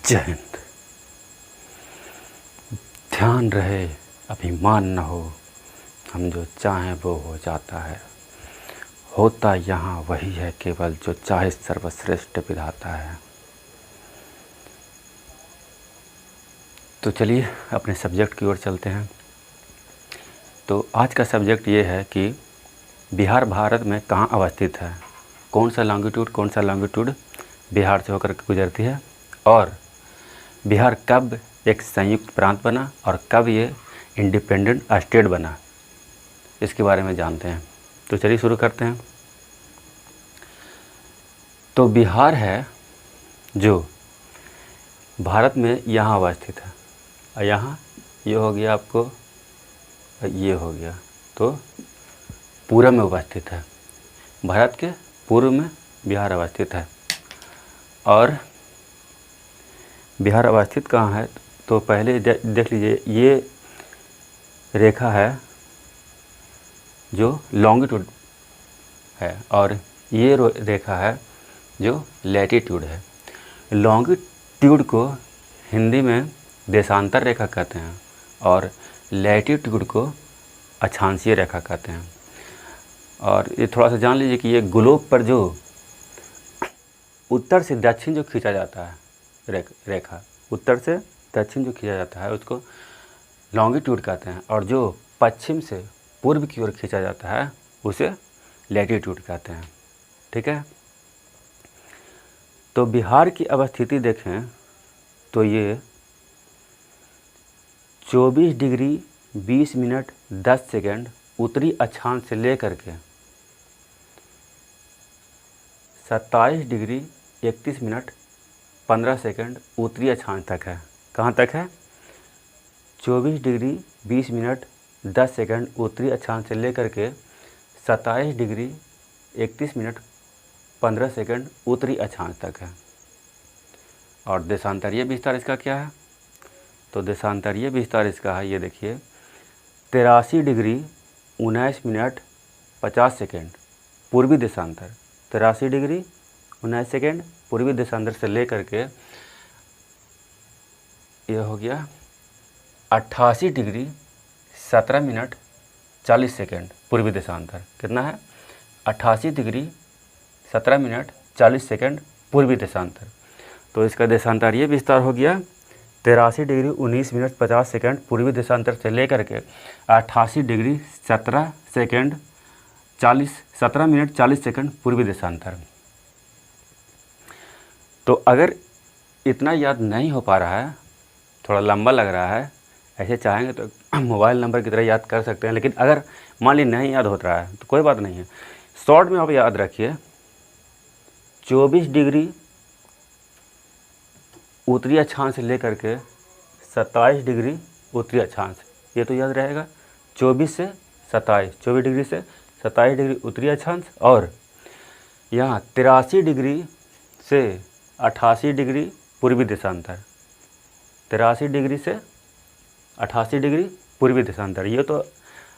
जय हिंद। ध्यान रहे, अभिमान न हो, हम जो चाहें वो हो जाता है। होता यहाँ वही है केवल जो चाहे सर्वश्रेष्ठ विधाता है। तो चलिए अपने सब्जेक्ट की ओर चलते हैं। तो आज का सब्जेक्ट ये है कि बिहार भारत में कहाँ अवस्थित है, कौन सा लॉन्गिट्यूड बिहार से होकर गुजरती है, और बिहार कब एक संयुक्त प्रांत बना और कब ये इंडिपेंडेंट स्टेट बना, इसके बारे में जानते हैं। तो चलिए शुरू करते हैं। तो बिहार है जो भारत में यहाँ अवस्थित है, और यहाँ ये हो गया आपको, ये हो गया, तो पूर्व में उपस्थित है। भारत के पूर्व में बिहार अवस्थित है। और बिहार अवस्थित कहाँ है, तो पहले देख लीजिए, ये रेखा है जो लॉन्गिट्यूड है और ये रेखा है जो लैटिट्यूड है। लॉन्गिट्यूड को हिंदी में देशांतर रेखा कहते हैं और लैटिट्यूड को अक्षांशीय रेखा कहते हैं। और ये थोड़ा सा जान लीजिए कि ये ग्लोब पर जो उत्तर से दक्षिण जो खींचा जाता है रेखा, उत्तर से दक्षिण जो खींचा जाता है उसको लॉन्गिट्यूड कहते हैं, और जो पश्चिम से पूर्व की ओर खींचा जाता है उसे लैटिट्यूड कहते हैं। ठीक है। तो बिहार की अवस्थिति देखें तो ये 24 डिग्री 20 मिनट 10 सेकेंड उत्तरी अक्षांश से लेकर के 27 डिग्री 31 मिनट 15 सेकेंड उत्तरी अक्षांश तक है। कहाँ तक है? 24 डिग्री 20 मिनट 10 सेकेंड उत्तरी अक्षांश से लेकर के 27 डिग्री 31 मिनट 15 सेकेंड उत्तरी अक्षांश तक है। और देशांतरीय विस्तार इसका क्या है? तो देशांतरीय विस्तार इसका है, ये देखिए, 83 डिग्री 19 मिनट 50 सेकेंड पूर्वी देशांतर, 83 डिग्री 19 सेकेंड पूर्वी देशांतर से लेकर के यह हो गया 88 डिग्री 17 मिनट 40 सेकेंड पूर्वी देशांतर। कितना है? 88 डिग्री 17 मिनट 40 सेकेंड पूर्वी देशांतर। तो इसका देशांतरीय विस्तार हो गया 83 डिग्री 19 मिनट 50 सेकेंड पूर्वी देशांतर से लेकर के 88 डिग्री 17 मिनट 40 सेकेंड पूर्वी देशांतर। तो अगर इतना याद नहीं हो पा रहा है, थोड़ा लंबा लग रहा है, ऐसे चाहेंगे तो मोबाइल नंबर की तरह याद कर सकते हैं, लेकिन अगर मान ली नहीं याद होता रहा है तो कोई बात नहीं है। शॉर्ट में आप याद रखिए, 24 डिग्री उत्तरी अक्षांश से लेकर के 27 डिग्री उत्तरी अक्षांश, ये तो याद रहेगा। 24 से 27, 24 डिग्री से 27 डिग्री उत्तरी अक्षांश, और यहाँ 83 डिग्री से 88 डिग्री पूर्वी देशांतर, 83 डिग्री से 88 डिग्री पूर्वी देशांतर। ये तो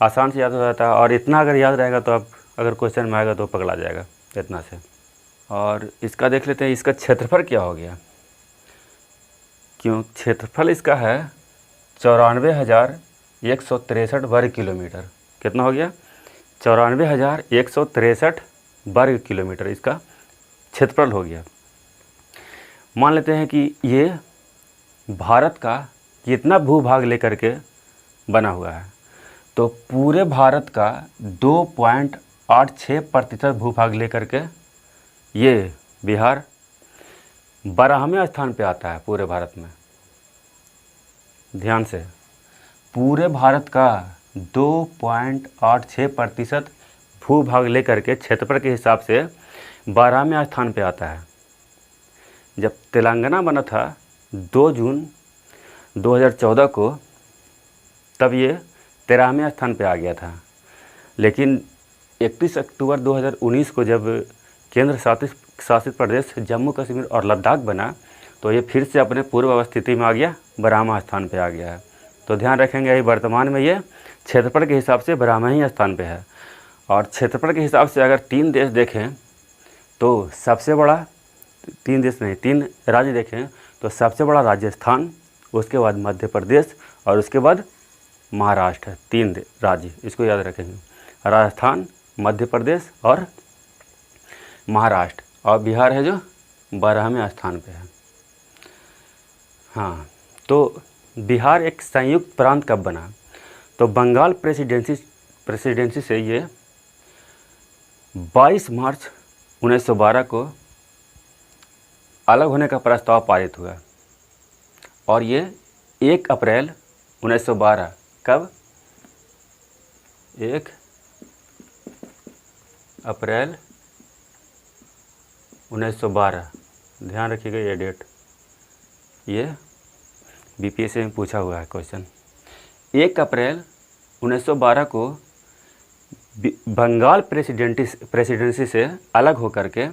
आसान से याद हो जाता है, और इतना अगर याद रहेगा तो आप अगर क्वेश्चन में आएगा तो पकड़ा जाएगा इतना से। और इसका देख लेते हैं, इसका क्षेत्रफल क्या हो गया। क्यों क्षेत्रफल इसका है 94,163 वर्ग किलोमीटर। कितना हो गया? 94,163 वर्ग किलोमीटर इसका क्षेत्रफल हो गया। मान लेते हैं कि ये भारत का कितना भूभाग लेकर के बना हुआ है, तो पूरे भारत का 2.86% भूभाग लेकर के ये बिहार 12वें स्थान पे आता है पूरे भारत में। ध्यान से, पूरे भारत का 2.86% भूभाग लेकर के क्षेत्रफल के हिसाब से 12वें स्थान पे आता है। जब तेलंगाना बना था 2 जून 2014 को, तब ये 13वें स्थान पे आ गया था, लेकिन 31 अक्टूबर 2019 को जब केंद्र शासित प्रदेश जम्मू कश्मीर और लद्दाख बना, तो ये फिर से अपने पूर्व अवस्थिति में आ गया, 12वां स्थान पे आ गया है। तो ध्यान रखेंगे, ये वर्तमान में ये क्षेत्रफल के हिसाब से 12वें ही स्थान पे है। और क्षेत्रफल के हिसाब से अगर 3 देश देखें तो सबसे बड़ा, 3 देश नहीं 3 राज्य देखें तो सबसे बड़ा राजस्थान, उसके बाद मध्य प्रदेश और उसके बाद महाराष्ट्र है। 3 राज्य, इसको याद रखेंगे, राजस्थान, मध्य प्रदेश और महाराष्ट्र, और बिहार है जो 12वें स्थान पे है। हाँ, तो बिहार एक संयुक्त प्रांत कब बना? तो बंगाल प्रेसिडेंसी से ये 22 मार्च 1912 को अलग होने का प्रस्ताव पारित हुआ और ये 1 अप्रैल 1912 कब? 1 अप्रैल 1912, ध्यान रखिएगा ये डेट, ये बीपीएससी में पूछा हुआ है क्वेश्चन। 1 अप्रैल 1912 को बंगाल प्रेसिडेंसी से अलग होकर के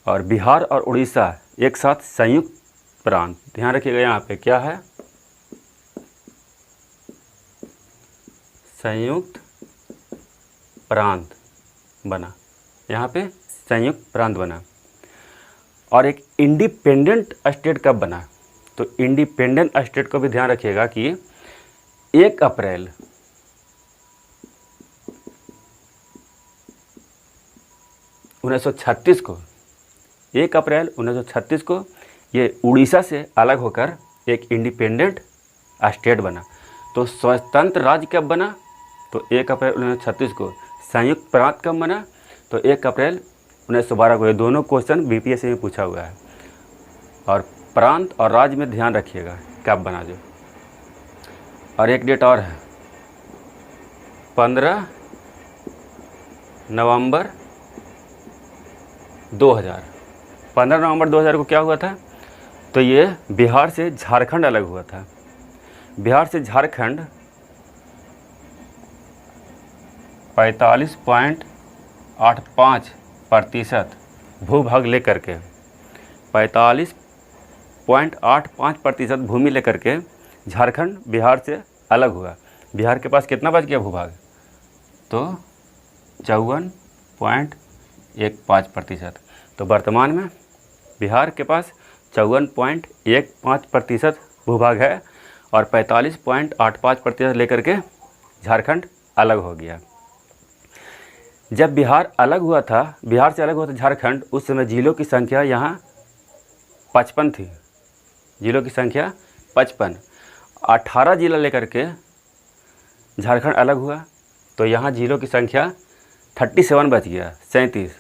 और बिहार और उड़ीसा एक साथ संयुक्त प्रांत, ध्यान रखिएगा यहाँ पे क्या है, संयुक्त प्रांत बना, यहाँ पे संयुक्त प्रांत बना। और एक इंडिपेंडेंट स्टेट कब बना? तो इंडिपेंडेंट स्टेट को भी ध्यान रखिएगा कि 1 अप्रैल 1936 को, 1 अप्रैल 1936 को ये उड़ीसा से अलग होकर एक इंडिपेंडेंट स्टेट बना। तो स्वतंत्र राज्य कब बना? तो 1 अप्रैल 1936 को। संयुक्त प्रांत कब बना? तो 1 अप्रैल 1912 को। ये दोनों क्वेश्चन बीपीएससी में पूछा हुआ है। और प्रांत और राज्य में ध्यान रखिएगा कब बना जो। और एक डेट और है, 15 नवंबर 2000। 15 नवंबर 2000 को क्या हुआ था? तो ये बिहार से झारखंड अलग हुआ था। बिहार से झारखंड 45.85% भूभाग लेकर के, 45.85% भूमि लेकर के झारखंड बिहार से अलग हुआ। बिहार के पास कितना बच गया भूभाग? तो 54.15%। तो वर्तमान में बिहार के पास 54.15% भूभाग है और 45.85% लेकर के झारखंड अलग हो गया। जब बिहार अलग हुआ था, बिहार से अलग हुआ था झारखंड, उस समय जिलों की संख्या यहाँ 55 थी। जिलों की संख्या 55, 18 जिला लेकर के झारखंड अलग हुआ तो यहाँ जिलों की संख्या 37 बच गया, 37।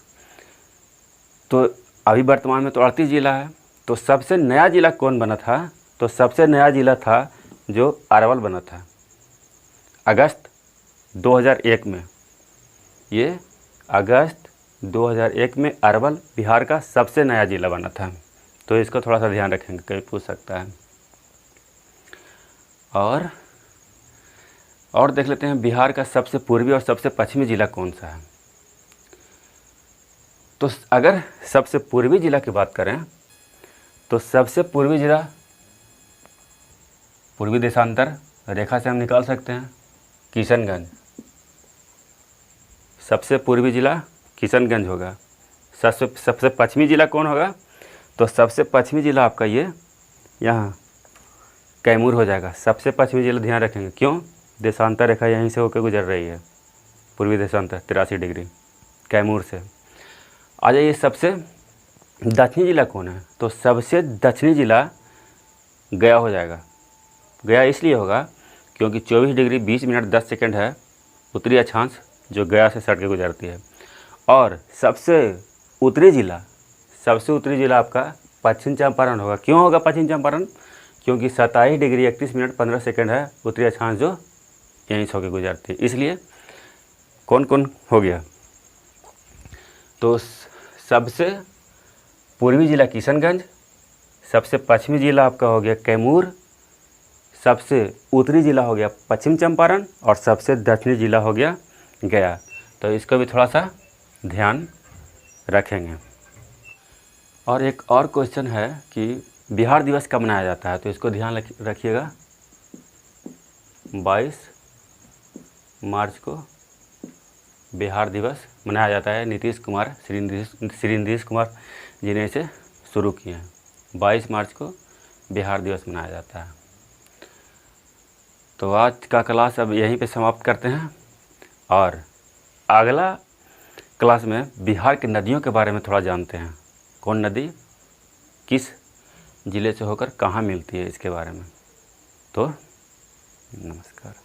तो अभी वर्तमान में तो 38 जिला है। तो सबसे नया जिला कौन बना था? तो सबसे नया जिला था जो अरवल बना था अगस्त 2001 में। ये अगस्त 2001 में अरवल बिहार का सबसे नया जिला बना था। तो इसको थोड़ा सा ध्यान रखेंगे, कहीं पूछ सकता है। और देख लेते हैं बिहार का सबसे पूर्वी और सबसे पश्चिमी जिला कौन सा है। तो अगर सबसे पूर्वी जिला की बात करें तो सबसे पूर्वी जिला पूर्वी देशांतर रेखा से हम निकाल सकते हैं, किशनगंज। सबसे पूर्वी जिला किशनगंज होगा। सबसे पश्चिमी जिला कौन होगा? तो सबसे पश्चिमी जिला आपका ये यहाँ कैमूर हो जाएगा। सबसे पश्चिमी जिला ध्यान रखेंगे, क्यों? देशांतर रेखा यहीं से होकर गुजर रही है, पूर्वी देशांतर 83 डिग्री कैमूर से। आ जाइए, सबसे दक्षिणी जिला कौन है? तो सबसे दक्षिणी जिला गया हो जाएगा। गया इसलिए होगा क्योंकि 24 डिग्री 20 मिनट 10 सेकंड है उत्तरी अक्षांश जो गया से सट के गुजरती है। और सबसे उत्तरी जिला आपका पश्चिम चंपारण होगा। क्यों होगा पश्चिम चंपारण? क्योंकि 27 डिग्री 31 मिनट 15 सेकंड है उत्तरी अक्षांश जो यहीं से होकर गुजरती है, इसलिए कौन कौन हो गया? तो सबसे पूर्वी जिला किशनगंज, सबसे पश्चिमी जिला आपका हो गया कैमूर, सबसे उत्तरी जिला हो गया पश्चिम चंपारण और सबसे दक्षिणी जिला हो गया गया। तो इसको भी थोड़ा सा ध्यान रखेंगे। और एक और क्वेश्चन है कि बिहार दिवस कब मनाया जाता है? तो इसको ध्यान रखिएगा, 22 मार्च को बिहार दिवस मनाया जाता है। नीतीश कुमार, श्री नीतीश कुमार जी ने इसे शुरू किए हैं। 22 मार्च को बिहार दिवस मनाया जाता है। तो आज का क्लास अब यहीं पे समाप्त करते हैं और अगला क्लास में बिहार की नदियों के बारे में थोड़ा जानते हैं। कौन नदी किस ज़िले से होकर कहाँ मिलती है, इसके बारे में। तो नमस्कार।